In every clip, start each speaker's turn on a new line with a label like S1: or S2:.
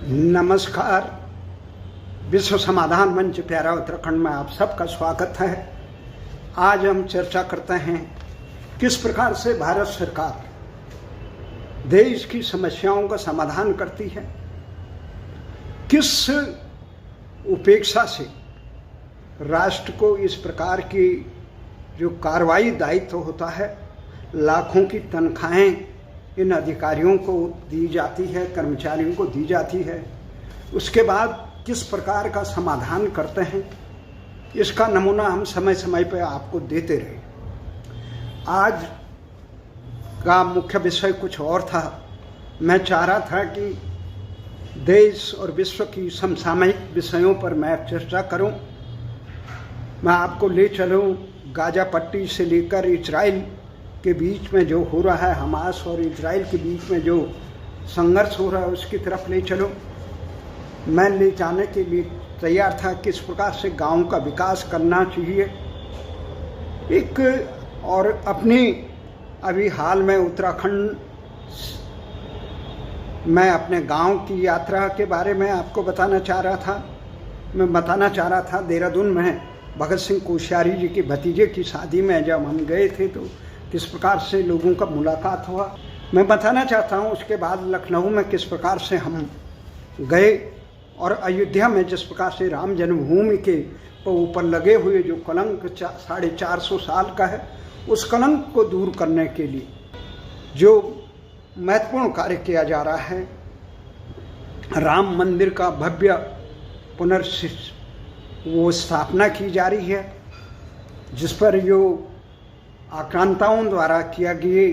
S1: नमस्कार। विश्व समाधान मंच प्यारा उत्तराखंड में आप सबका स्वागत है। आज हम चर्चा करते हैं किस प्रकार से भारत सरकार देश की समस्याओं का समाधान करती है, किस उपेक्षा से राष्ट्र को इस प्रकार की जो कार्रवाई दायित्व होता है, लाखों की तनख्वाहें इन अधिकारियों को दी जाती है, कर्मचारियों को दी जाती है, उसके बाद किस प्रकार का समाधान करते हैं, इसका नमूना हम समय समय पर आपको देते रहे। आज का मुख्य विषय कुछ और था। मैं चाह रहा था कि देश और विश्व की समसामयिक विषयों पर मैं चर्चा करूं। मैं आपको ले चलूं गाजा पट्टी से लेकर इजराइल के बीच में जो हो रहा है, हमास और इजराइल के बीच में जो संघर्ष हो रहा है, उसकी तरफ ले चलो। मैं ले जाने के लिए तैयार था किस प्रकार से गांव का विकास करना चाहिए। एक और अपनी अभी हाल में उत्तराखंड मैं अपने गांव की यात्रा के बारे में आपको बताना चाह रहा था। मैं बताना चाह रहा था देहरादून में भगत सिंह कोश्यारी जी के भतीजे की शादी में जब हम गए थे तो किस प्रकार से लोगों का मुलाकात हुआ, मैं बताना चाहता हूँ। उसके बाद लखनऊ में किस प्रकार से हम गए और अयोध्या में जिस प्रकार से राम जन्मभूमि के ऊपर लगे हुए जो कलंक 450 साल का है, उस कलंक को दूर करने के लिए जो महत्वपूर्ण कार्य किया जा रहा है, राम मंदिर का भव्य वो स्थापना की जा रही है, जिस पर जो आक्रांताओं द्वारा किया गए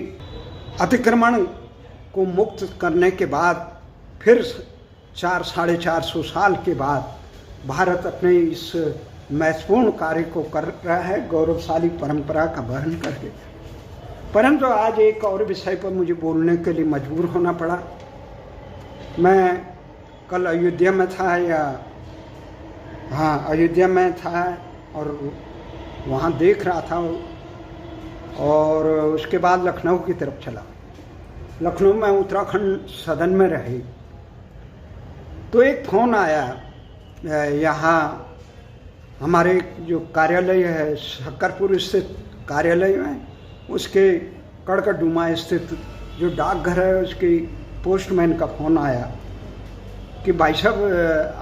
S1: अतिक्रमण को मुक्त करने के बाद फिर 400-450 साल के बाद भारत अपने इस महत्वपूर्ण कार्य को कर रहा है, गौरवशाली परंपरा का वहन करके। परंतु आज एक और विषय पर मुझे बोलने के लिए मजबूर होना पड़ा। मैं कल अयोध्या में था अयोध्या में था और वहाँ देख रहा था, और उसके बाद लखनऊ की तरफ चला। लखनऊ में उत्तराखंड सदन में रहे तो एक फ़ोन आया। यहाँ हमारे जो कार्यालय है शकरपुर स्थित कार्यालय में, उसके कड़कड़डूमा स्थित जो डाकघर है, उसके पोस्टमैन का फ़ोन आया कि भाई साहब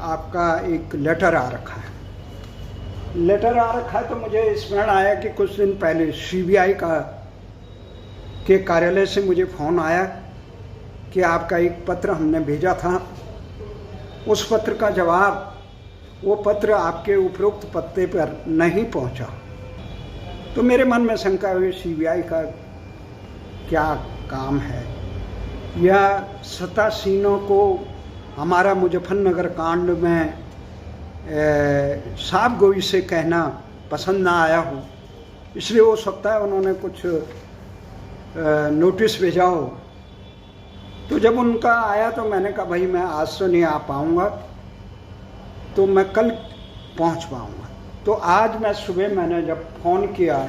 S1: आपका एक लेटर आ रखा है। लेटर आ रखा है तो मुझे स्मरण आया कि कुछ दिन पहले सीबीआई के कार्यालय से मुझे फ़ोन आया कि आपका एक पत्र हमने भेजा था, उस पत्र का जवाब, वो पत्र आपके उपरोक्त पते पर नहीं पहुंचा। तो मेरे मन में शंका हुई, सीबीआई का क्या काम है, या सत्तासीनों को हमारा मुजफ्फरनगर कांड में साफ गोई से कहना पसंद ना आया हो, इसलिए हो सकता है उन्होंने कुछ नोटिस भेजा हो। तो जब उनका आया तो मैंने कहा भाई मैं आज तो नहीं आ पाऊँगा, तो मैं कल पहुँच पाऊँगा। तो आज मैं सुबह मैंने जब फ़ोन किया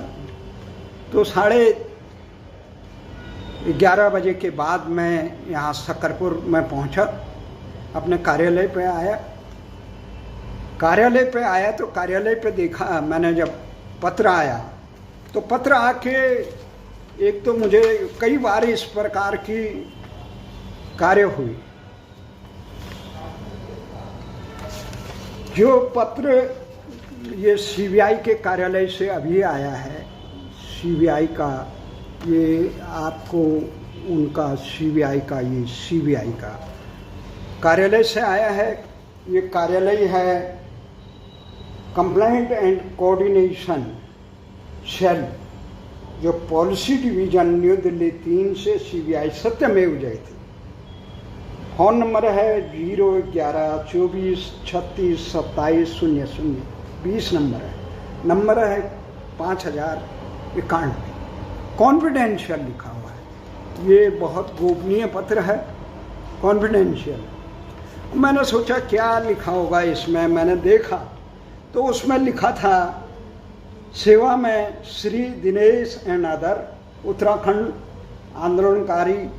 S1: तो 11:30 बजे के बाद मैं यहाँ शकरपुर में पहुँचा, अपने कार्यालय पे आया। कार्यालय पे आया तो कार्यालय पे देखा मैंने, जब पत्र आया तो पत्र आके एक तो मुझे कई बार इस प्रकार की कार्य हुई। जो पत्र ये सीबीआई के कार्यालय से अभी आया है, सीबीआई का ये आपको उनका सीबीआई का कार्यालय से आया है। ये कार्यालय है कंप्लेंट एंड कोऑर्डिनेशन सेल, जो पॉलिसी डिवीजन न्यू दिल्ली 3 से सीबीआई सत्यमेव जयते। फ़ोन नंबर है 011-24-36-27-00 20 नंबर है 5091। कॉन्फिडेंशियल लिखा हुआ है, ये बहुत गोपनीय पत्र है, कॉन्फिडेंशियल। मैंने सोचा क्या लिखा होगा इसमें, मैंने देखा तो उसमें लिखा था सेवा में श्री दिनेश एंड अदर उत्तराखंड आंदोलनकारी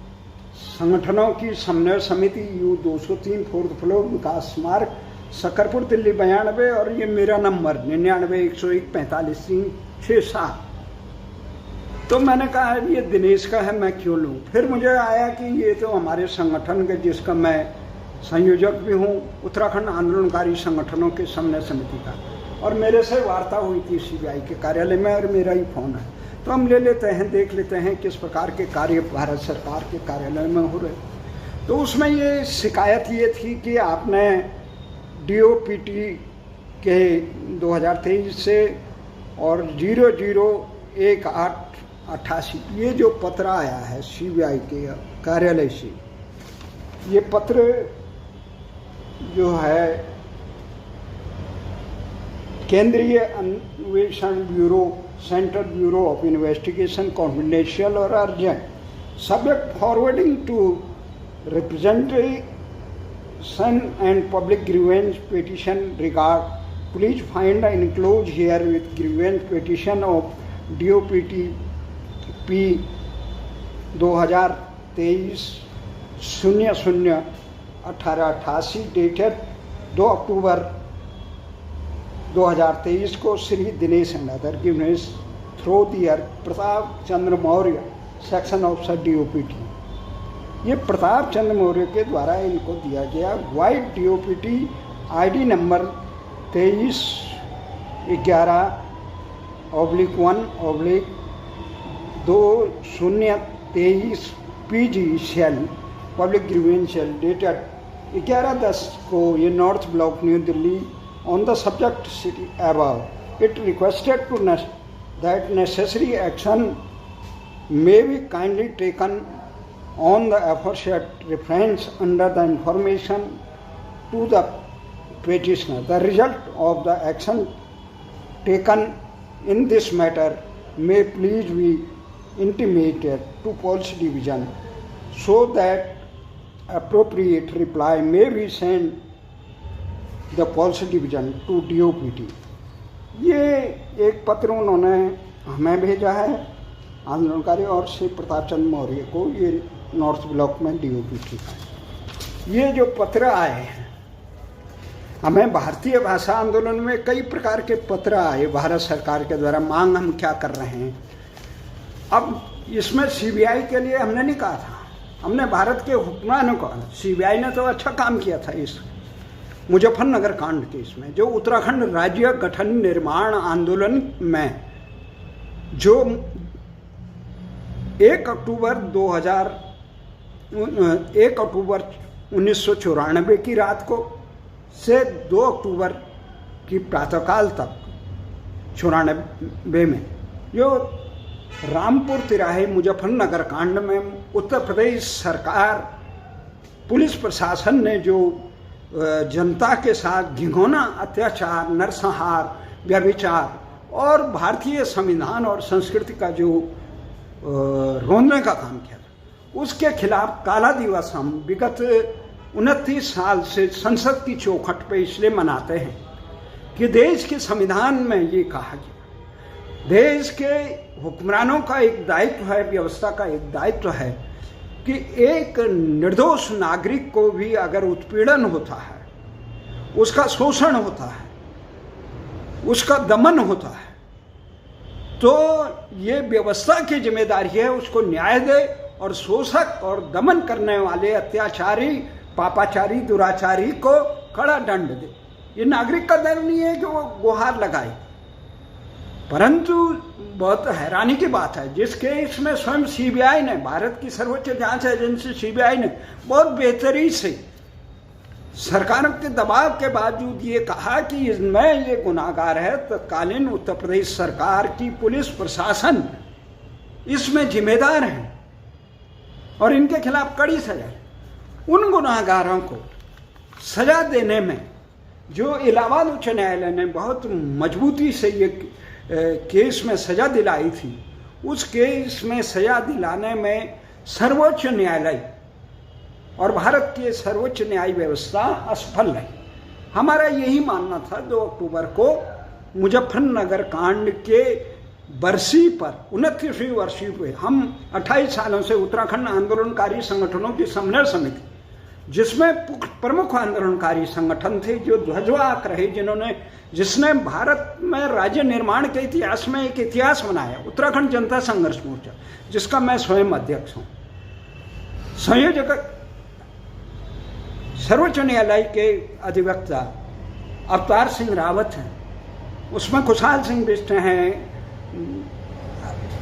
S1: संगठनों की समन्वय समिति U203 4th फ्लोर विकास मार्ग शकरपुर दिल्ली 92 और ये मेरा नंबर 99-101-45-367। तो मैंने कहा ये दिनेश का है, मैं क्यों लूँ। फिर मुझे आया कि ये तो हमारे संगठन के जिसका मैं संयोजक भी हूँ, उत्तराखंड आंदोलनकारी संगठनों के समन्वय समिति का, और मेरे से वार्ता हुई थी CBI के कार्यालय में और मेरा ही फोन है। तो हम ले लेते हैं, देख लेते हैं किस प्रकार के कार्य भारत सरकार के कार्यालय में हो रहे। तो उसमें ये शिकायत ये थी कि आपने DOPT के 2023 से और 001888 ये जो पत्र आया है CBI के कार्यालय से, ये पत्र जो है केंद्रीय अन्वेषण bureau, central bureau of investigation, confidential और urgent, subject forwarding to representation and public grievance petition regard, please find and enclose here with grievance petition of DOPT P 2023-00-1888 dated 2 October 2023 को Shri Dinesh and other grievance through their Pratap Chandra Maurya section officer DOPT। ये प्रताप चंद्र मौर्य के द्वारा इनको दिया गया vide DOPT ID number 23/1/2023 PG cell public grievance dated 11/10 को ये North Block New Delhi on the subject city above. It requested to that necessary action may be kindly taken on the aforesaid reference under the information to the petitioner. The result of the action taken in this matter may please be intimated to Police Division so that appropriate reply may be sent the police division to DOPT। ये एक पत्र उन्होंने हमें भेजा है आंदोलनकारी और श्री प्रताप चंद्र मौर्य को, ये नॉर्थ ब्लॉक में DOPT का। ये जो पत्र आए हैं, हमें भारतीय भाषा आंदोलन में कई प्रकार के पत्र आए भारत सरकार के द्वारा, मांग हम क्या कर रहे हैं। अब इसमें CBI के लिए हमने नहीं कहा था, हमने भारत के हुक्मरानों को, CBI ने तो अच्छा काम किया था इस मुजफ्फरनगर कांड केस में, जो उत्तराखंड राज्य गठन निर्माण आंदोलन में जो 1 अक्टूबर 1994 की रात को से 2 अक्टूबर की प्रातःकाल तक 94 में जो रामपुर तिराहे मुजफ्फरनगर कांड में उत्तर प्रदेश सरकार पुलिस प्रशासन ने जो जनता के साथ घिनौना अत्याचार, नरसंहार, व्यभिचार और भारतीय संविधान और संस्कृति का जो रोंदने का काम किया था, उसके खिलाफ काला दिवस हम विगत 29 साल से संसद की चौखट पे इसलिए मनाते हैं कि देश के संविधान में ये कहा गया, देश के हुक्मरानों का एक दायित्व है, व्यवस्था का एक दायित्व है कि एक निर्दोष नागरिक को भी अगर उत्पीड़न होता है, उसका शोषण होता है, उसका दमन होता है, तो ये व्यवस्था की जिम्मेदारी है उसको न्याय दे और शोषक और दमन करने वाले अत्याचारी, पापाचारी, दुराचारी को कड़ा दंड दे। ये नागरिक का धर्म नहीं है कि वो गुहार लगाए। परंतु बहुत हैरानी की बात है, जिसके इसमें स्वयं CBI ने, भारत की सर्वोच्च जांच एजेंसी CBI ने बहुत बेहतरी से सरकार के दबाव के बावजूद ये कहा कि इसमें ये गुनाहगार है, तत्कालीन उत्तर प्रदेश सरकार की पुलिस प्रशासन इसमें जिम्मेदार है और इनके खिलाफ कड़ी सजा। उन गुनाहगारों को सजा देने में जो इलाहाबाद उच्च न्यायालय ने बहुत मजबूती से ये केस में सजा दिलाई थी, उस केस में सजा दिलाने में सर्वोच्च न्यायालय और भारत की सर्वोच्च न्याय व्यवस्था असफल रही। हमारा यही मानना था 2 अक्टूबर को मुजफ्फरनगर कांड के बरसी पर 29वीं वर्षी पे हम 28 सालों से उत्तराखंड आंदोलनकारी संगठनों की समन्वय समिति, जिसमें प्रमुख आंदोलनकारी संगठन थे जो ध्वजवाहक रहे, जिसने भारत में राज्य निर्माण के इतिहास में एक इतिहास बनाया, उत्तराखंड जनता संघर्ष मोर्चा, जिसका मैं स्वयं अध्यक्ष हूं। संयोजक सर्वोच्च न्यायालय के अधिवक्ता अवतार सिंह रावत हैं, उसमें खुशहाल सिंह बिष्ट हैं,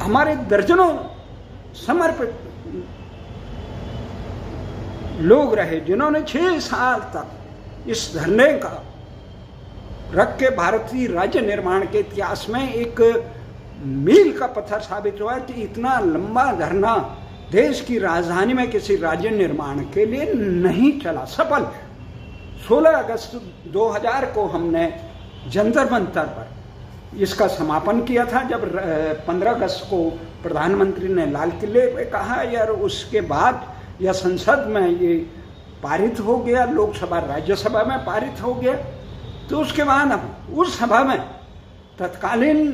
S1: हमारे दर्जनों समर्पित लोग रहे जिन्होंने 6 साल तक इस धरने का रख के भारतीय राज्य निर्माण के इतिहास में एक मील का पत्थर साबित हुआ कि इतना लंबा धरना देश की राजधानी में किसी राज्य निर्माण के लिए नहीं चला, सफल। 16 अगस्त 2000 को हमने जंतर मंतर पर इसका समापन किया था, जब 15 अगस्त को प्रधानमंत्री ने लाल किले पे कहा यार, उसके बाद यह संसद में ये पारित हो गया, लोकसभा राज्यसभा में पारित हो गया। तो उसके बाद हम उस सभा में तत्कालीन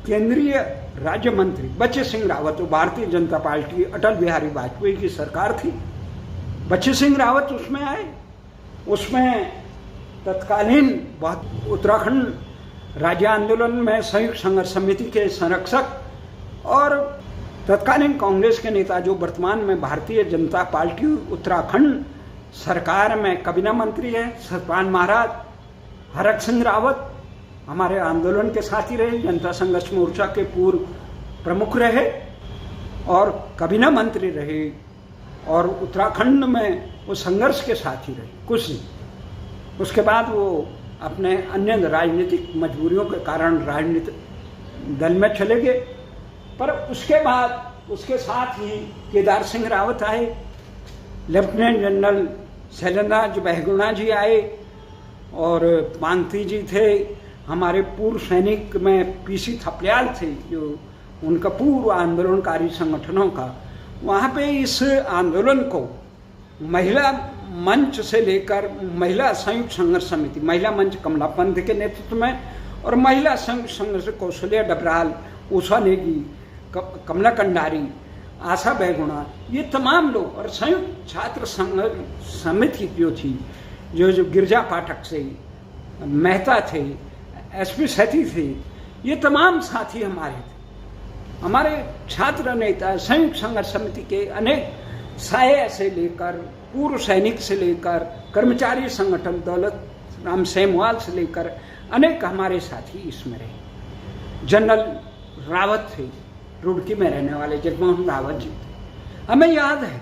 S1: केंद्रीय राज्य मंत्री बच्ची सिंह रावत, भारतीय जनता पार्टी अटल बिहारी वाजपेयी की सरकार थी, बच्ची सिंह रावत उसमें आए। उसमें तत्कालीन उत्तराखंड राज्य आंदोलन में संयुक्त संघर्ष समिति के संरक्षक और तत्कालीन कांग्रेस के नेता, जो वर्तमान में भारतीय जनता पार्टी उत्तराखंड सरकार में कैबिनेट मंत्री है, सतपाल महाराज, हरक सिंह रावत हमारे आंदोलन के साथी रहे, जनता संघर्ष मोर्चा के पूर्व प्रमुख रहे और कैबिनेट मंत्री रहे और उत्तराखंड में वो संघर्ष के साथी रहे कुछ दिन। उसके बाद वो अपने अन्य राजनीतिक मजबूरियों के कारण राजनीतिक दल में चले गए। पर उसके बाद उसके साथ ही केदार सिंह रावत आए, लेफ्टिनेंट जनरल शैलेंद्र बहुगुणा जी आए और पांगती जी थे, हमारे पूर्व सैनिक में पीसी थपलियाल थे, जो उनका पूर्व आंदोलनकारी संगठनों का। वहाँ पे इस आंदोलन को महिला मंच से लेकर महिला संयुक्त संघर्ष समिति, महिला मंच कमला पंत के नेतृत्व में और महिला संयुक्त संघर्ष कौशल्या डबराल, उषा नेगी, कमला कंडारी, आशा बहुगुणा, ये तमाम लोग और संयुक्त छात्र संघर्ष समिति जो थी, जो गिरजा पाठक से मेहता थे, एसपी सेठी थे, ये तमाम साथी हमारे थे। हमारे छात्र नेता संयुक्त संघर्ष समिति के अनेक साये से लेकर पूर्व सैनिक से लेकर कर्मचारी संगठन दौलत राम सेमवाल से लेकर अनेक हमारे साथी इसमें रहे। जनरल रावत थे, रुड़की में रहने वाले जगमोहन रावत जी थे। हमें याद है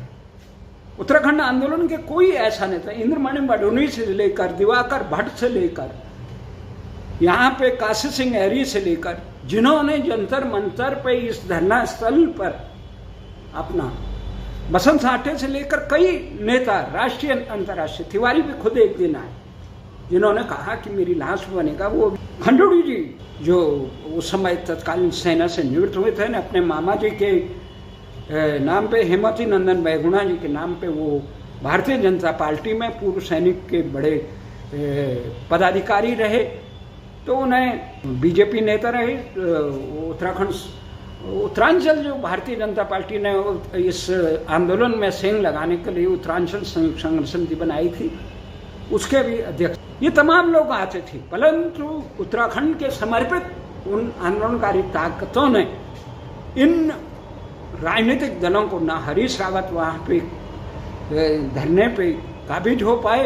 S1: उत्तराखंड आंदोलन के कोई ऐसा नेता, इंद्रमणि बडोनी से लेकर दिवाकर भट्ट से लेकर यहाँ पे काशी सिंह एरी से लेकर, जिन्होंने जंतर मंतर पे इस धरना स्थल पर अपना, बसंत साठे से लेकर कई नेता राष्ट्रीय अंतर्राष्ट्रीय, तिवारी भी खुद एक दिन आए जिन्होंने कहा कि मेरी लाश बनेगा। वो खंडूड़ी जी जो उस समय तत्कालीन सेना से निवृत्त हुए थे, ने अपने मामा जी के नाम पे, हेमवती नंदन बहुगुणा जी के नाम पे, वो भारतीय जनता पार्टी में पूर्व सैनिक के बड़े पदाधिकारी रहे, तो उन्हें बीजेपी नेता रहे। उत्तरांचल जो भारतीय जनता पार्टी ने इस आंदोलन में सेंग लगाने के लिए उत्तरांचल संयुक्त संघर्ष समिति बनाई थी, उसके भी अध्यक्ष, ये तमाम लोग आते थे। परंतु उत्तराखंड के समर्पित उन आंदोलनकारी ताकतों ने इन राजनीतिक दलों को, ना हरीश रावत वहाँ पे धरने पे काबिज हो पाए,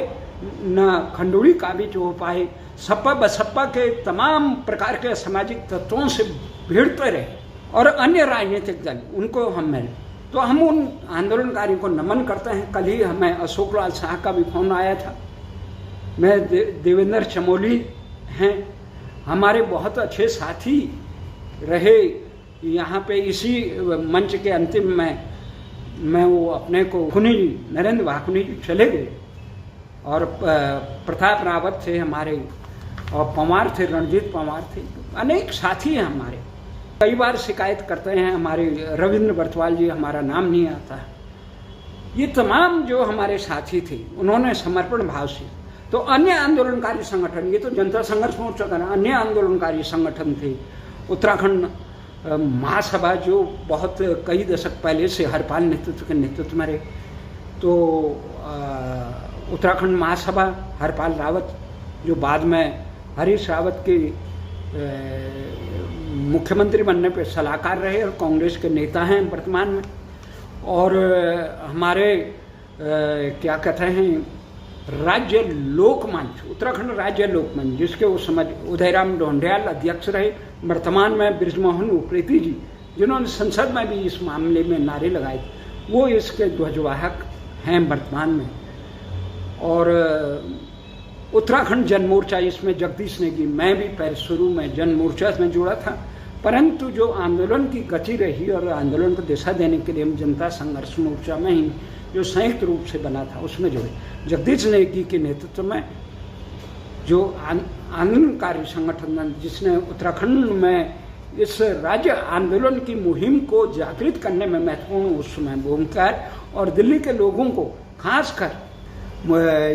S1: न खंडूड़ी काबिज हो पाए, सपा बसपा के तमाम प्रकार के सामाजिक तत्वों से भिड़ते रहे और अन्य राजनीतिक दल उनको हम मिले। तो हम उन आंदोलनकारियों को नमन करते हैं। कल ही हमें अशोक लाल शाह का भी फोन आया था। मैं देवेंद्र चमोली हैं, हमारे बहुत अच्छे साथी रहे यहाँ पे। इसी मंच के अंतिम में मैं वो अपने को खुनी जी, नरेंद्र वाकुनी जी चले गए और प्रताप रावत थे हमारे, और पवार थे, रणजीत पवार थे, अनेक साथी हैं हमारे। कई बार शिकायत करते हैं हमारे रविंद्र बर्तवाल जी, हमारा नाम नहीं आता। ये तमाम जो हमारे साथी थे उन्होंने समर्पण भाव से, तो अन्य आंदोलनकारी संगठन, ये तो जनता संघर्ष मोर्चा का, अन्य आंदोलनकारी संगठन थे, उत्तराखंड महासभा जो बहुत कई दशक पहले से हरपाल नेतृत्व के नेतृत्व में रहे, तो उत्तराखंड महासभा हरपाल रावत जो बाद में हरीश रावत के मुख्यमंत्री बनने पे सलाहकार रहे और कांग्रेस के नेता हैं वर्तमान में। और हमारे क्या कहते हैं राज्य लोकमंच, उत्तराखंड राज्य लोकमंच, जिसके उस समय उदयराम ढोंडियाल अध्यक्ष रहे, वर्तमान में बृजमोहन उप्रेती जी जिन्होंने संसद में भी इस मामले में नारे लगाए, वो इसके ध्वजवाहक हैं वर्तमान में। और उत्तराखंड जन मोर्चा, इसमें जगदीश नेगी, मैं भी पहले शुरू में जन मोर्चा में जुड़ा था, परंतु जो आंदोलन की गति रही और आंदोलन को दिशा देने के लिए हम जनता संघर्ष मोर्चा में ही जो संयुक्त रूप से बना था उसमें जुड़े। जगदीश नेगी के नेतृत्व में जो आंदोलनकारी संगठन जिसने उत्तराखंड में इस राज्य आंदोलन की मुहिम को जागृत करने में महत्वपूर्ण उस समय भूमिका है। और दिल्ली के लोगों को खासकर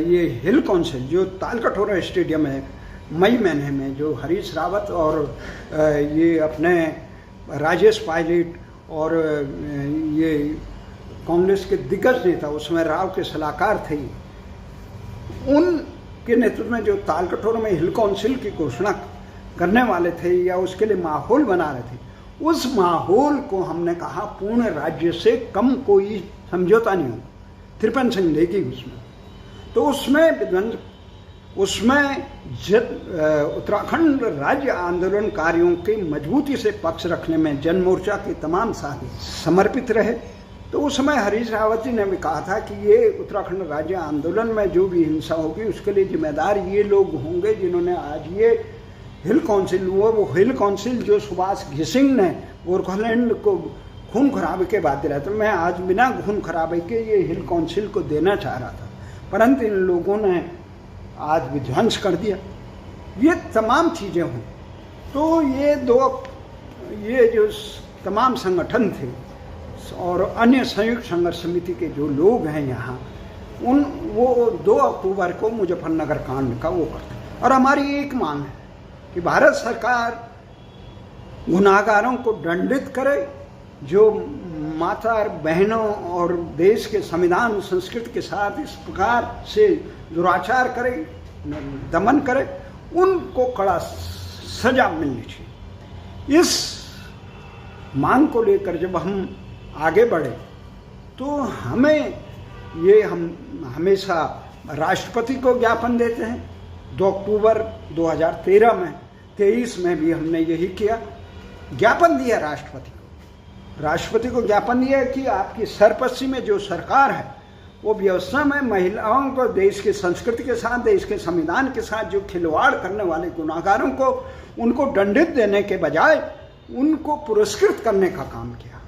S1: ये हिल काउंसिल जो तालकटोरा स्टेडियम है मई महीने में, जो हरीश रावत और ये अपने राजेश पायलट और ये कांग्रेस के दिग्गज नेता उसमें राव के सलाहकार थे, उनके नेतृत्व में जो तालकटोरा में हिल काउंसिल की घोषणा करने वाले थे या उसके लिए माहौल बना रहे थे, उस माहौल को हमने कहा पूर्ण राज्य से कम कोई समझौता नहीं होगा। त्रिपन सिंह नेगी उसमें, तो उसमें उत्तराखंड राज्य आंदोलनकारियों के मजबूती से पक्ष रखने में जन मोर्चा के तमाम साथी समर्पित रहे। तो उस समय हरीश रावत जी ने भी कहा था कि ये उत्तराखंड राज्य आंदोलन में जो भी हिंसा होगी उसके लिए जिम्मेदार ये लोग होंगे जिन्होंने आज ये हिल काउंसिल, वो हिल काउंसिल जो सुभाष घिसिंग ने गोरखालैंड को खून खराबे के बाद दिलाया, तो मैं आज बिना खून खराबे के ये हिल काउंसिल को देना चाह रहा था, परंतु इन लोगों ने आज विध्वंस कर दिया। ये तमाम चीज़ें हुई। तो ये जो तमाम संगठन थे और अन्य संयुक्त संघर्ष समिति के जो लोग हैं यहाँ, वो 2 अक्टूबर को मुजफ्फरनगर कांड का वो करते। और हमारी एक मांग है कि भारत सरकार गुनाहगारों को दंडित करे, जो माता बहनों और देश के संविधान संस्कृति के साथ इस प्रकार से दुराचार करे, दमन करे, उनको कड़ा सजा मिलनी चाहिए। इस मांग को लेकर जब हम आगे बढ़े तो हम हमेशा राष्ट्रपति को ज्ञापन देते हैं। 2 अक्टूबर 2013 में 23 में भी हमने यही किया, ज्ञापन दिया राष्ट्रपति को ज्ञापन दिया कि आपकी सरपस्ती में जो सरकार है वो व्यवस्था में महिलाओं को देश की संस्कृति के साथ, देश के संविधान के साथ जो खिलवाड़ करने वाले गुनाहगारों को उनको दंडित देने के बजाय उनको पुरस्कृत करने का काम किया।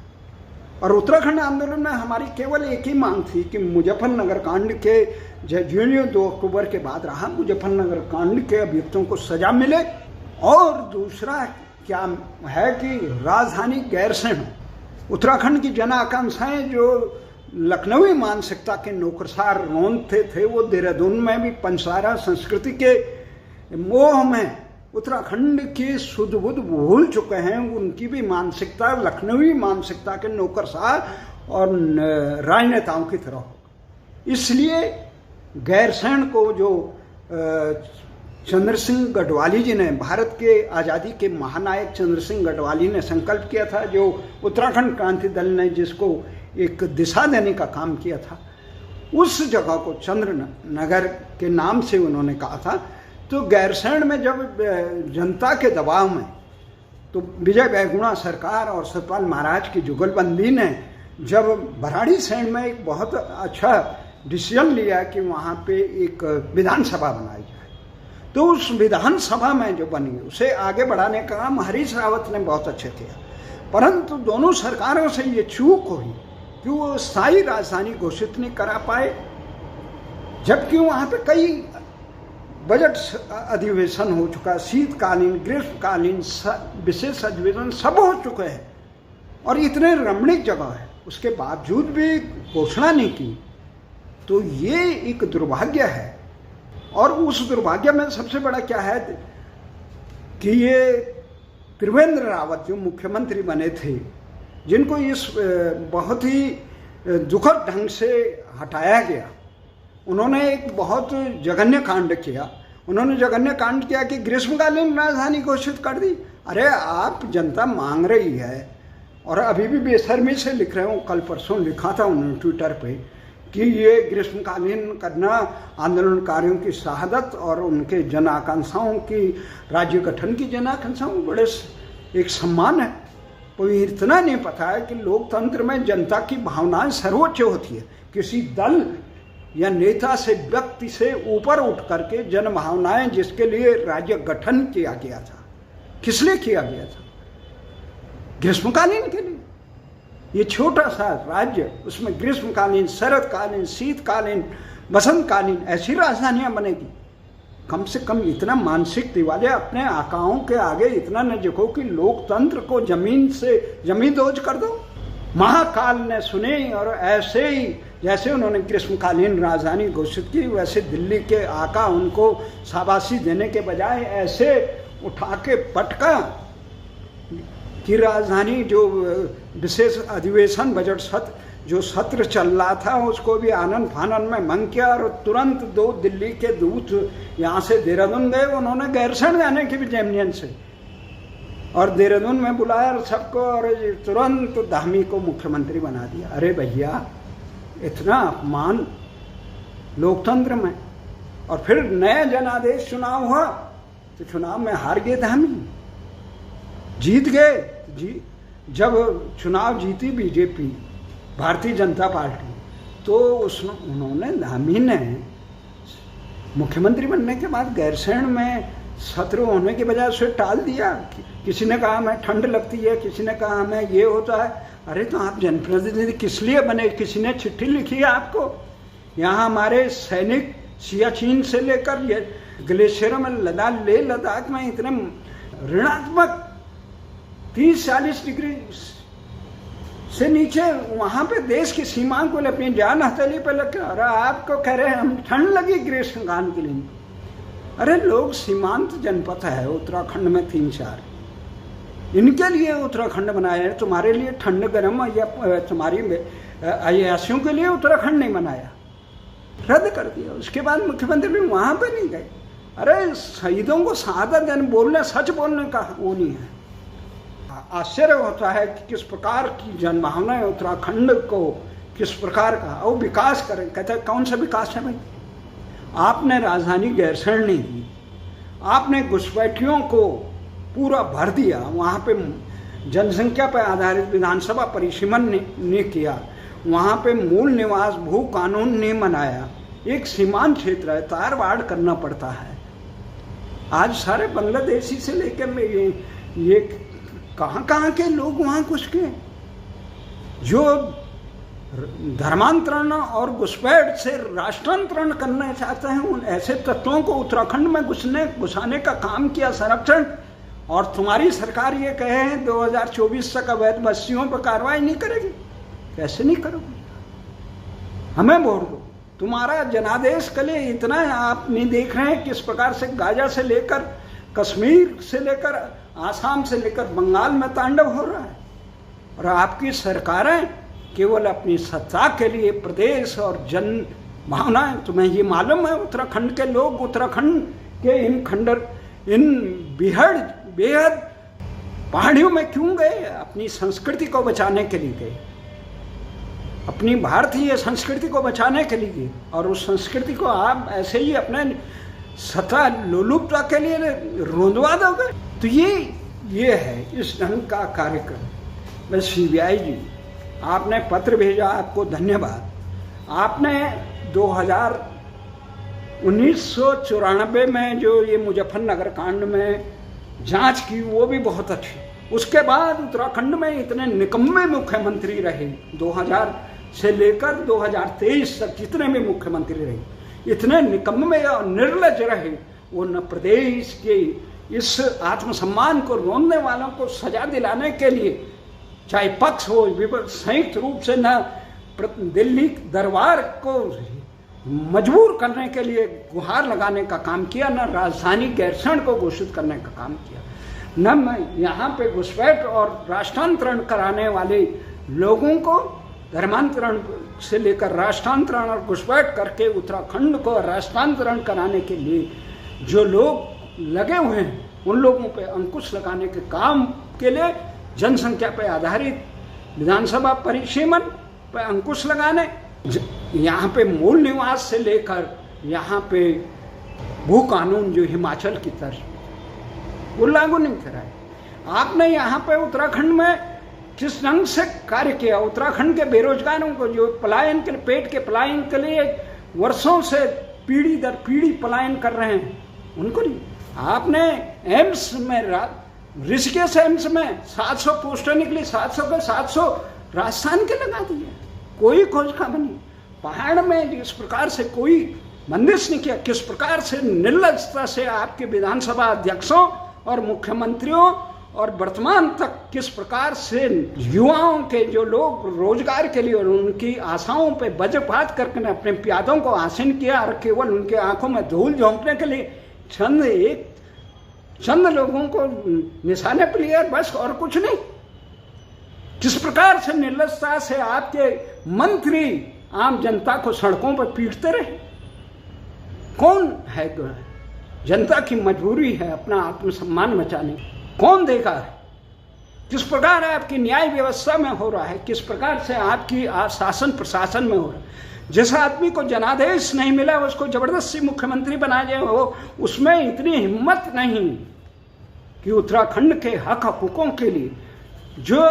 S1: और उत्तराखंड आंदोलन में हमारी केवल एक ही मांग थी कि मुजफ्फरनगर कांड के जो 2 अक्टूबर के बाद रहा, मुजफ्फरनगर कांड के अभियुक्तों को सजा मिले। और दूसरा क्या है कि राजधानी गैरसैंण, उत्तराखंड की जन आकांक्षाएं जो लखनवी मानसिकता के नौकरसार रोंदते थे, वो देहरादून में भी पंसारा संस्कृति के मोह में उत्तराखंड की शुद्ध बुद्ध भूल चुके हैं। उनकी भी मानसिकता लखनवी मानसिकता के नौकरसार और राजनेताओं की तरह हो। इसलिए गैरसैंण को जो चंद्र सिंह गढ़वाली जी ने, भारत के आज़ादी के महानायक चंद्र सिंह गढ़वाली ने संकल्प किया था, जो उत्तराखंड क्रांति दल ने जिसको एक दिशा देने का काम किया था, उस जगह को चंद्र नगर के नाम से उन्होंने कहा था। तो गैरसैंण में जब जनता के दबाव में तो विजय बहुगुणा सरकार और सतपाल महाराज की जुगलबंदी ने जब भराड़ीसैंण में एक बहुत अच्छा डिसीजन लिया कि वहाँ पे एक विधानसभा बनाई जाए, तो उस विधानसभा में जो बनी उसे आगे बढ़ाने का काम हरीश रावत ने बहुत अच्छे किया। परंतु दोनों सरकारों से ये चूक हुई कि वो स्थायी राजधानी घोषित नहीं करा पाए, जबकि वहाँ पे कई बजट अधिवेशन हो चुका, शीतकालीन, ग्रीष्मकालीन, विशेष अधिवेशन सब हो चुके हैं और इतने रमणीक जगह है, उसके बावजूद भी घोषणा नहीं की। तो ये एक दुर्भाग्य है। और उस दुर्भाग्य में सबसे बड़ा क्या है कि ये त्रिवेंद्र रावत जो मुख्यमंत्री बने थे, जिनको इस बहुत ही दुखद ढंग से हटाया गया, उन्होंने एक बहुत जघन्य कांड किया। उन्होंने जघन्य कांड किया कि ग्रीष्मकालीन राजधानी घोषित कर दी। अरे आप, जनता मांग रही है और अभी भी बेशर्मी से लिख रहे हो। कल परसों लिखा था उन्होंने ट्विटर पे कि ये ग्रीष्मकालीन करना आंदोलनकारियों की शहादत और उनके जन आकांक्षाओं की, राज्य गठन की जन आकांक्षाओं बड़े एक सम्मान है। तो इतना नहीं पता है कि लोकतंत्र में जनता की भावनाएं सर्वोच्च होती है। किसी दल या नेता से, व्यक्ति से ऊपर उठ करके जन भावनाएं, जिसके लिए राज्य गठन किया गया था, किस लिए किया गया था? ग्रीष्मकालीन के लिए। ये छोटा सा राज्य, उसमें ग्रीष्मकालीन, शरदकालीन, शीतकालीन, बसंतकालीन ऐसी राजधानियां बनेगी। कम से कम इतना मानसिक दिवालिया अपने आकाओं के आगे इतना न झुको कि लोकतंत्र को जमीन से जमींदोज कर दो। महाकाल ने सुने और ऐसे ही जैसे उन्होंने ग्रीष्मकालीन राजधानी घोषित की, वैसे दिल्ली के आका उनको शाबाशी देने के बजाय ऐसे उठा के पटका कि राजधानी जो विशेष अधिवेशन बजट सत्र जो सत्र चल रहा था उसको भी आनंद फानंद में भंग किया और तुरंत 2 दिल्ली के दूत यहाँ से देहरादून गए। उन्होंने गैरसैंण जाने की भी जेमनियन से, और देहरादून में बुलाया सबको और तुरंत धामी को मुख्यमंत्री बना दिया। अरे भैया, इतना अपमान लोकतंत्र में। और फिर नया जनादेश चुनाव हुआ तो चुनाव में हार गए धामी, जीत गए। जब चुनाव जीती बीजेपी, भारतीय जनता पार्टी, तो उन्होंने, धामी ने मुख्यमंत्री बनने के बाद गैरसैंण में सत्र होने के बजाय उसे टाल दिया। किसी ने कहा हमें ठंड लगती है, किसी ने कहा हमें ये होता है। अरे तो आप जनप्रतिनिधि किस लिए बने? किसी ने चिट्ठी लिखी है आपको? यहाँ हमारे सैनिक सियाचिन से लेकर ये ग्लेशियरों में लद्दाख में इतने ऋणात्मक 30-40 डिग्री से नीचे वहां पे देश की सीमा को अपनी जान हथेली पे लग, अरे आपको कह रहे हैं हम ठंड लगी ग्रीष्मकाल के लिए। अरे लोग सीमांत जनपद है उत्तराखंड में 3-4, इनके लिए उत्तराखंड बनाया है। तुम्हारे लिए ठंड गर्म या तुम्हारी अयासियों के लिए उत्तराखंड नहीं बनाया, रद्द कर दिया। उसके बाद मुख्यमंत्री भी वहां पे नहीं गए। अरे शहीदों को शहादत देने, बोलने, सच बोलने का वो नहीं है। आश्चर्य होता है कि किस प्रकार की जनभावना है उत्तराखंड को, किस प्रकार का वो विकास करें। कहते हैं कौन सा विकास है भाई? आपने राजधानी गैरसैंण नहीं दी, आपने घुसपैठियों को पूरा भर दिया। वहाँ पे जनसंख्या पर आधारित विधानसभा परिसीमन ने किया, वहाँ पे मूल निवास भू कानून ने बनाया। एक सीमांत क्षेत्र है, तारवाड़ करना पड़ता है। आज सारे बांग्लादेशी से लेकर ये कहाँ के लोग वहाँ घुस के जो धर्मांतरण और घुसपैठ से राष्ट्रांतरण करना चाहते हैं, उन ऐसे तत्वों को उत्तराखंड में घुसाने का काम किया संरक्षण। और तुम्हारी सरकार ये कहे 2024 तक अवैध बस्तियों पर कार्रवाई नहीं करेगी। कैसे नहीं करोगे? हमें वोट दो। तुम्हारा जनादेश के लिए इतना आप नहीं देख रहे हैं किस प्रकार से गाजा से लेकर कश्मीर से लेकर आसाम से लेकर बंगाल में तांडव हो रहा है। और आपकी सरकारें केवल अपनी सत्ता के लिए प्रदेश और जन भावनाएं, तुम्हें ये मालूम है उत्तराखंड के लोग उत्तराखंड के इन बेहद पहाड़ियों में क्यों गए? अपनी संस्कृति को बचाने के लिए गए, अपनी भारतीय संस्कृति को बचाने के लिए। और उस संस्कृति को आप ऐसे ही अपने सत्ता लोलुपता के लिए रोंदवा दोगे? तो ये है इस ढंग का कार्यक्रम। बस सीबीआई जी, आपने पत्र भेजा, आपको धन्यवाद। आपने 1994 में जो ये मुजफ्फरनगर कांड में जांच की, वो भी बहुत अच्छी। उसके बाद उत्तराखंड में इतने निकम्मे मुख्यमंत्री रहे, 2000 से लेकर 2023 तक जितने भी मुख्यमंत्री रहे, इतने निकम्मे और निर्लज रहे। वो न प्रदेश के इस आत्मसम्मान को रोनने वालों को सजा दिलाने के लिए, चाहे पक्ष हो विपक्ष, संयुक्त रूप से न दिल्ली दरबार को मजबूर करने के लिए गुहार लगाने का काम किया, न राजधानी गैरसैंण को घोषित करने का काम किया। न यहाँ पे घुसपैठ और राष्ट्रांतरण कराने वाले लोगों को, धर्मांतरण से लेकर राष्ट्रांतरण और घुसपैठ करके उत्तराखंड को राष्ट्रांतरण कराने के लिए जो लोग लगे हुए हैं, उन लोगों पे अंकुश लगाने के काम के लिए जनसंख्या पे आधारित विधानसभा परिसीमन पे अंकुश लगाने, यहाँ पे मूल निवास से लेकर यहाँ पे भू कानून जो हिमाचल की तर्ज वो लागू नहीं कराए। आपने यहाँ पे उत्तराखंड में किस ढंग से कार्य किया? उत्तराखंड के बेरोजगारों को जो पलायन के पेट के पलायन के लिए वर्षों से पीढ़ी दर पीढ़ी पलायन कर रहे हैं, उनको नहीं। आपने एम्स में, ऋषिकेश एम्स में 700 पोस्टर निकली, 700 के 700 राजस्थान के लगा दिए, कोई खोज खबर नहीं। पहाड़ में इस प्रकार से कोई बंदिश नहीं किया। किस प्रकार से निर्लजता से आपके विधानसभा अध्यक्षों और मुख्यमंत्रियों और वर्तमान तक किस प्रकार से युवाओं के जो लोग रोजगार के लिए और उनकी आशाओं पे वज्रपात करके अपने प्यादों को आसीन किया और केवल उनके आंखों में धूल झोंकने के लिए चंद लोगों को निशाने पर लिया, बस और कुछ नहीं। किस प्रकार से निर्लजता से आपके मंत्री आम जनता को सड़कों पर पीटते रहे। कौन है? जनता की मजबूरी है अपना आत्मसम्मान बचाने, कौन देगा? किस प्रकार आपकी न्याय व्यवस्था में हो रहा है, किस प्रकार से आपकी शासन प्रशासन में हो रहा है। जिस आदमी को जनादेश नहीं मिला उसको जबरदस्ती मुख्यमंत्री बना जाए, वो उसमें इतनी हिम्मत नहीं कि उत्तराखंड के हक हकूकों के लिए जो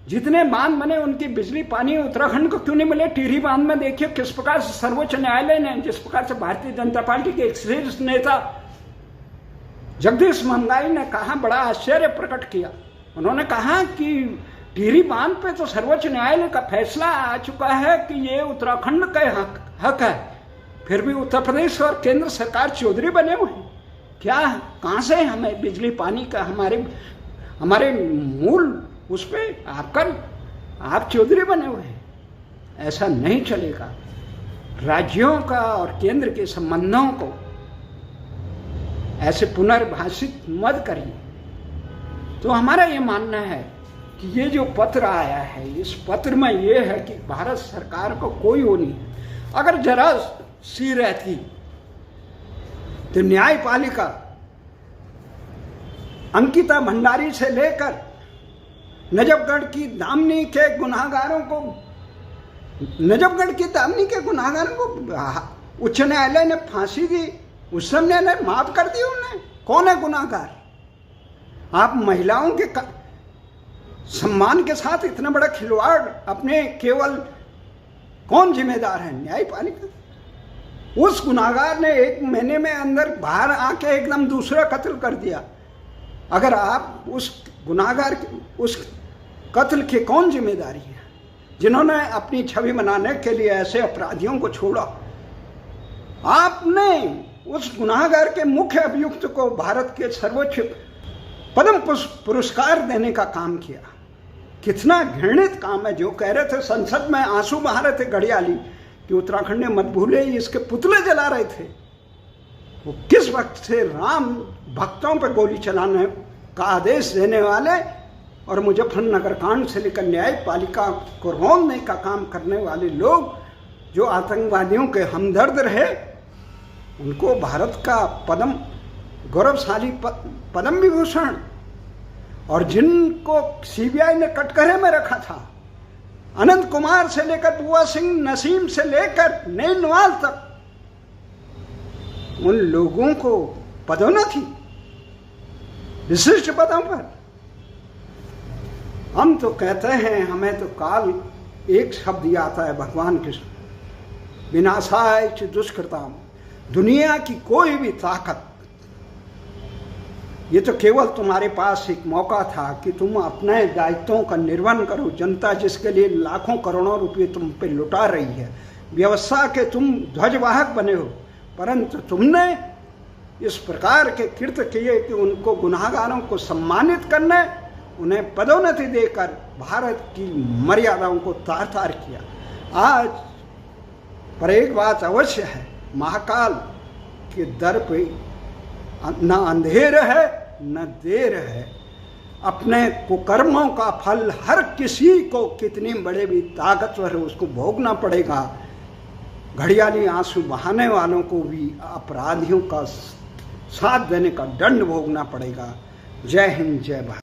S1: जितने बांध बने उनकी बिजली पानी उत्तराखंड को क्यों नहीं मिले? टिहरी बांध में देखिए किस प्रकार से सर्वोच्च न्यायालय ने, जिस प्रकार से भारतीय जनता पार्टी के एक शीर्ष नेता जगदीश महंगाई ने कहा, बड़ा आश्चर्य प्रकट किया। उन्होंने कहा कि टिहरी बांध पे तो सर्वोच्च न्यायालय का फैसला आ चुका है कि ये उत्तराखंड का हक है, फिर भी उत्तर प्रदेश और केंद्र सरकार चौधरी बने हुए हैं। क्या, कहाँ से हमें बिजली पानी का हमारे मूल उस पर आप चौधरी बने हुए हैं? ऐसा नहीं चलेगा। राज्यों का और केंद्र के संबंधों को ऐसे पुनर्भाषित मत करिए। तो हमारा ये मानना है कि ये जो पत्र आया है, इस पत्र में ये है कि भारत सरकार को कोई वो नहीं है। अगर जरा सी रहती तो न्यायपालिका अंकिता भंडारी से लेकर नजफगढ़ की दामिनी के गुनाहगारों को उच्च न्यायालय ने फांसी दी, उस समय ने माफ कर दी उन्हें। कौन है गुनाहगार? आप महिलाओं के सम्मान के साथ इतना बड़ा खिलवाड़ अपने केवल कौन जिम्मेदार है? न्यायपालिका। उस गुनाहगार ने 1 महीने में अंदर बाहर आके एकदम दूसरा कत्ल कर दिया। अगर आप उस गुनाहगार उस कत्ल की कौन जिम्मेदारी है? जिन्होंने अपनी छवि बनाने के लिए ऐसे अपराधियों को छोड़ा। आपने उस गुनाहगार के मुख्य अभियुक्त को भारत के सर्वोच्च पद्म पुरस्कार देने का काम किया। कितना घृणित काम है। जो कह रहे थे संसद में, आंसू बहा रहे थे घड़ियाली कि उत्तराखंड ने मत भूले, इसके पुतले जला रहे थे, वो किस वक्त से राम भक्तों पर गोली चलाने का आदेश देने वाले और मुजफ्फरनगर कांड से लेकर न्यायपालिका को रोकने का काम करने वाले लोग जो आतंकवादियों के हमदर्द रहे, उनको भारत का गौरवशाली पद्म विभूषण, और जिनको सीबीआई ने कटघरे में रखा था, अनंत कुमार से लेकर बुआ सिंह नसीम से लेकर नील नवाल तक, उन लोगों को पदोन्नति विशिष्ट पदों पर। हम तो कहते हैं, हमें तो काल एक शब्द ही आता है भगवान कृष्ण, विनाशाय च दुष्कृताम। दुनिया की कोई भी ताकत, ये तो केवल तुम्हारे पास एक मौका था कि तुम अपने दायित्वों का निर्वहन करो। जनता जिसके लिए लाखों करोड़ों रुपए तुम पे लुटा रही है, व्यवस्था के तुम ध्वजवाहक बने हो, परंतु तुमने इस प्रकार के कृत्य किए कि उनको गुनाहगारों को सम्मानित करने, उन्हें पदोन्नति देकर भारत की मर्यादाओं को तार तार किया। आज पर एक बात अवश्य है, महाकाल के दर पे न अंधेर है न देर है। अपने कुकर्मों का फल हर किसी को, कितनी बड़े भी ताकतवर है, उसको भोगना पड़ेगा। घड़ियाली आंसू बहाने वालों को भी अपराधियों का साथ देने का दंड भोगना पड़ेगा। जय हिंद, जय भारत।